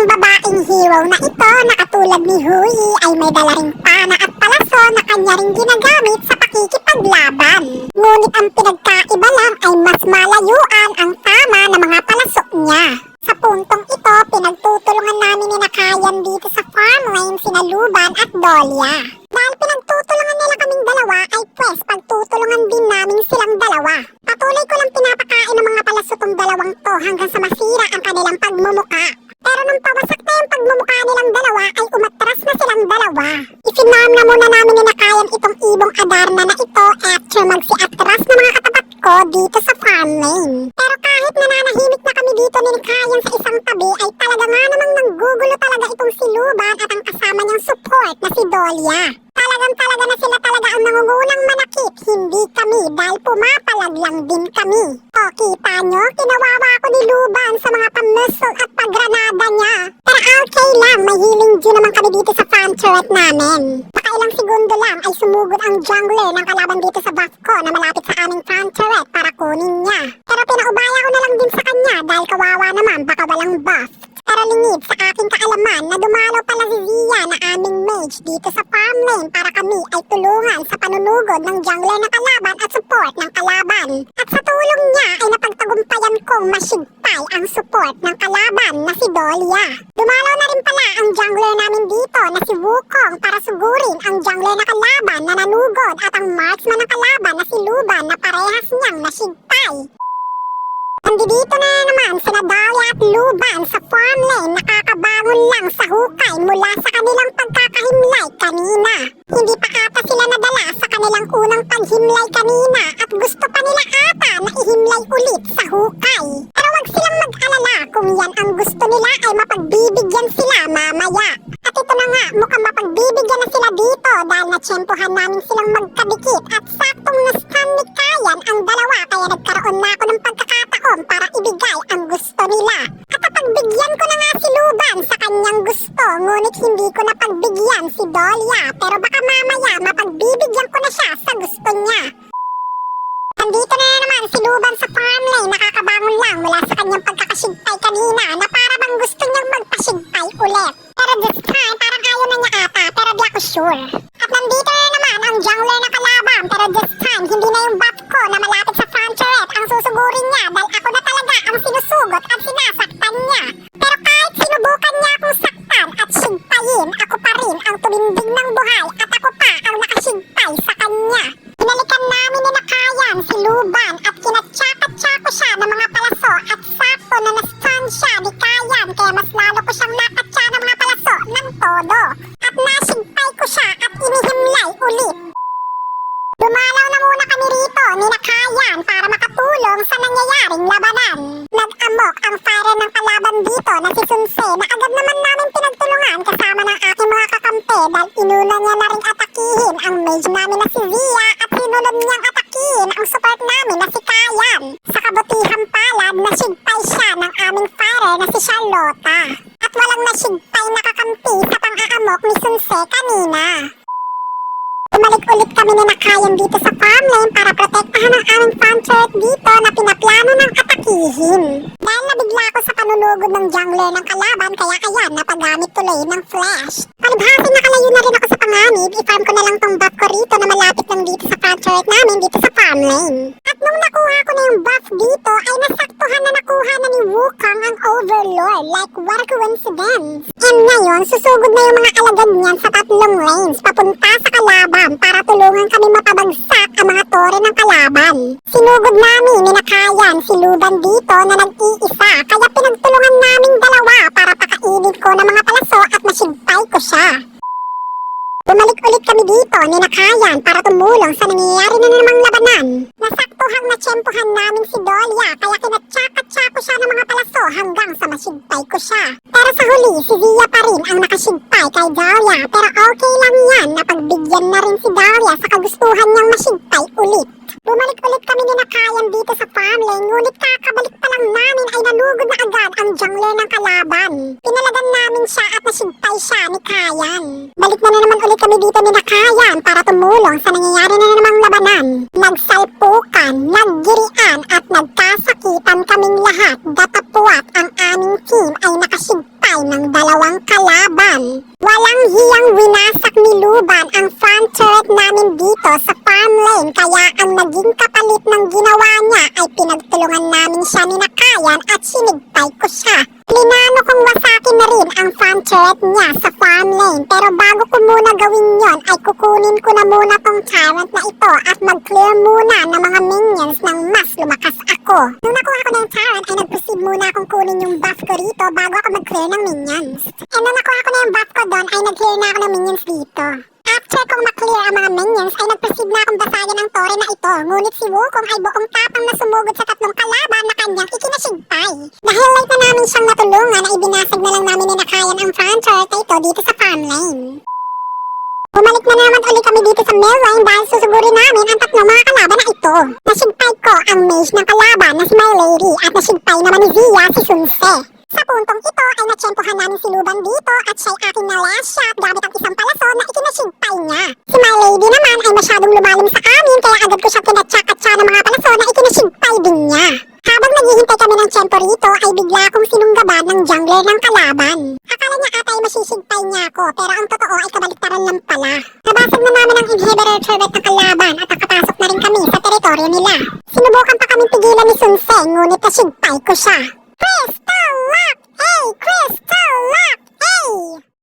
babaeng hero na ito na katulad ni Hui ay may dala ring pana at palaso na kanya ring ginagamit sa pakikipaglaban. Ngunit ang pinagkaiba lang ay mas malayuan ang tama ng mga palaso niya. Sa puntong ito, pinagtutulungan namin ni Nakayan dito sa farm lane sina Luban at Dolia. Dahil pinagtutulungan nila kaming dalawa ay pwes pagtutulungan din namin silang dalawa. Patuloy ko lang pinapakain ng mga palaso tong dalawang to hanggang sa masira ang kanilang pagmumuka. Pero nung pawasak na yung pagmumukha nilang dalawa ay umatras na silang dalawa. Isinam na muna namin ni Nakayan itong ibong Adarna na ito after magsiatras na mga katapat ko dito sa farm lane. Pero kahit nananahimik na kami dito ni Nakayan sa isang tabi ay talaga nga namang nanggugulo talaga itong si Luban at ang kasama niyang support na si Dolia. Talaga na sila talaga ang nangungunang manakit, hindi kami dahil pumapalag lang din kami. O kita nyo, kinawawa ko ni Luban sa mga pamusol at paggranada niya. Pero okay lang, may healing due naman kami dito sa fan turret namin. Nakailang segundo lang ay sumugod ang jungler ng kalaban dito sa buff ko na malapit sa aming fan turret para kunin niya. Pero pinaubaya ko na lang din sa kanya dahil kawawa naman baka walang buff. Pero lingid sa aking kaalaman na dumalo pala si Zia na aming mage dito sa farm lane para kami ay tulungan sa panunugod ng jungler na kalaban at support ng kalaban. At sa tulong niya ay napagtagumpayan kong masigpay ang support ng kalaban na si Dolia. Dumalaw na rin pala ang jungler namin dito na si Wukong para sugurin ang jungler na kalaban na nanugod at ang marksman ng kalaban na si Luban na parehas niyang masigpay. Nandito na naman sina Dolia at Luban sa farm lane nakakabangon lang sa hukay mula sa kanilang pagkakahimlay kanina. Hindi pa ata sila nadala sa kanilang unang paghimlay kanina at gusto pa nila ata na ihimlay ulit sa hukay. Pero wag silang mag-alala kung yan ang gusto nila ay mapagbibigyan sila mamaya. At ito na nga, mukhang mapagbibigyan na sila dito dahil natsyempohan namin silang magkadikit at saktong na-stun ni Kayan ang dalawa kaya nagkaroon na ako ng pagkakataon para ibigay ang gusto nila. At napagbigyan ko na nga si Luban sa kanyang gusto ngunit hindi ko napagbigyan si Dolia pero baka mamaya mapagbibigyan ko na siya sa gusto niya. Nandito na naman si Luban sa farm lane nakakabangon lang mula sa kanyang pagkakasigpay kanina na para bang gusto niyang magpasigpay ulit. Pero this time parang ayaw na niya ata pero di ako sure. At nandito na naman ang jungler na kalaban pero this time hindi na yung buff ko na malapit sa front turret ang susugurin niya dahil ako na talaga ang sinusugot at sinasaktan niya. Pero kahit sinubukan niya akong saktan at sigpayin, ako pa rin ang tumindig ng buhay at ako pa ang nakasigpay sa kanya. Pinalikan namin ni Nakayan si Luban at kinatsakat-tsa ko siya ng mga palaso at sakto na na-stun siya ni Kayan kaya mas lalo ko siyang nakatsa ng mga palaso ng todo. At nasigpay ko siya at inihimlay ulit. Dumalaw na muna kami rito ni Nakayan para makatulong sa nangyayaring labanan. Nag-amok ang fire ng kalaban dito na si Sunse na agad naman namin pinagtulungan kasama ng aking mga kakampi dahil inuna niya na rin atakihin ang mage namin na si Zia at sinunod niyang atakihin ang support namin na si Kayan. Sa kabutihang palad, nasigpay siya ng aming fire na si Charlotta. At walang nasigpay na kakampi sa pang-aamok ni Sunse kanina. Bumalik ulit kami ni Nakayan dito sa farm lane para protektahan ang aming fan turret dito na pinaplano ng atakihin. Dahil nabigla ako sa panunugod ng jungler ng kalaban kaya ayan napagamit tuloy ng flash. Palibhasin nakalayo na rin ako sa panganib, i-farm ko na lang tong buff ko rito na malapit lang dito sa fan turret namin dito sa farm lane. At nung nakuha ko na yung buff dito ay nasaktuhan na nakuha na ni Wukong ang Overlord like what a coincidence. And ngayon susugod na yung mga alagad niyan sa tatlong lanes papunta sa kalaban para tulungan kami mapabagsak ang mga tore ng kalaban. Sinugod namin ni Nakayan si Luban dito na nag-iisa kaya pinagtulungan namin dalawa para pakainin ko ng mga palaso at masigpay ko siya. Bumalik ulit kami dito ni Nakayan para tumulong sa nangyayari na namang labanan. Nasaktuhang natsyempohan namin si Dolia kaya kinatsakat-tsa ko siya ng mga palaso hanggang sa masigpay ko siya. Pero sa huli, si Zia pa rin ang nakasigpay kay Dolia pero okay lang yan na pagbigyan na rin si Dolia sa kagustuhan niyang masigpay ulit. Bumalik ulit kami ni Nakayan dito sa farm lane ngunit kakabalik pa lang namin ay nanugod na agad ang jungler ng kalaban. Pinalagan namin namin siya at nasigpay siya ni Kayan. Balik na naman ulit kami dito ni Kayan para tumulong sa nangyayari na namang labanan. Nagsalpukan, naggirian at nagkasakitan kaming lahat. Datapwat ang aming team ay nakasigpay ng dalawang kalaban. Walang hiyang winasak ni Luban ang front turret namin dito sa farm lane, kaya ang naging kapalit ng ginawa niya ay pinagtulungan namin siya ni Kayan at sinigpay ko siya. Plinano kong wasakin na rin ang front turret niya sa farm lane, pero bago ko muna gawin yon ay kukunin ko na muna tong tyrant na ito at mag-clear muna ng mga minions ng mas lumakas ako. Nung nakuha ko na yung tyrant ay nag-proceed muna akong kunin yung buff ko rito bago ako mag-clear ng minions. And nung nakuha ko na yung buff ko doon ay nag-clear na ako ng minions dito. After kong maklear ang mga minions ay nag-proceed na akong basagan ang tore na ito, ngunit si Wukong ay buong tapang na sumugod sa tatlong kalaban na kanyang ikinasigpay. Dahil late na namin siyang natulungan ay ibinasag na lang namin ni Nakayan ang front turret na ito dito sa farm lane. Bumalik na naman ulit kami dito sa mill lane dahil susugurin namin ang tatlong mga kalaban na ito. Nasigpay ko ang mage ng kalaban na si My Lady at nasigpay naman ni Zia si Sunse. Sa puntong ito ay natsyempohan namin si Luban dito at siya'y aking na-last shot gamit ang isang palason na ikinasigpay niya. Si My Lady naman ay masyadong lumalim sa amin kaya agad ko siyang kinatsak-atsa ng mga palason na ikinasigpay din niya. Habang naghihintay kami ng tiyempo rito ay bigla akong sinunggaban ng jungler ng kalaban. Akala niya ata ay masisigpay niya ako pero ang totoo ay kabaliktaran lang pala. Nabasag na namin ang inhibitor turret ng kalaban at nakapasok na rin kami sa teritoryo nila. Sinubukan pa kaming pigilan ni Sun Se ngunit nasigpay ko siya. Crystal Lock! Hey! Crystal Lock! Hey!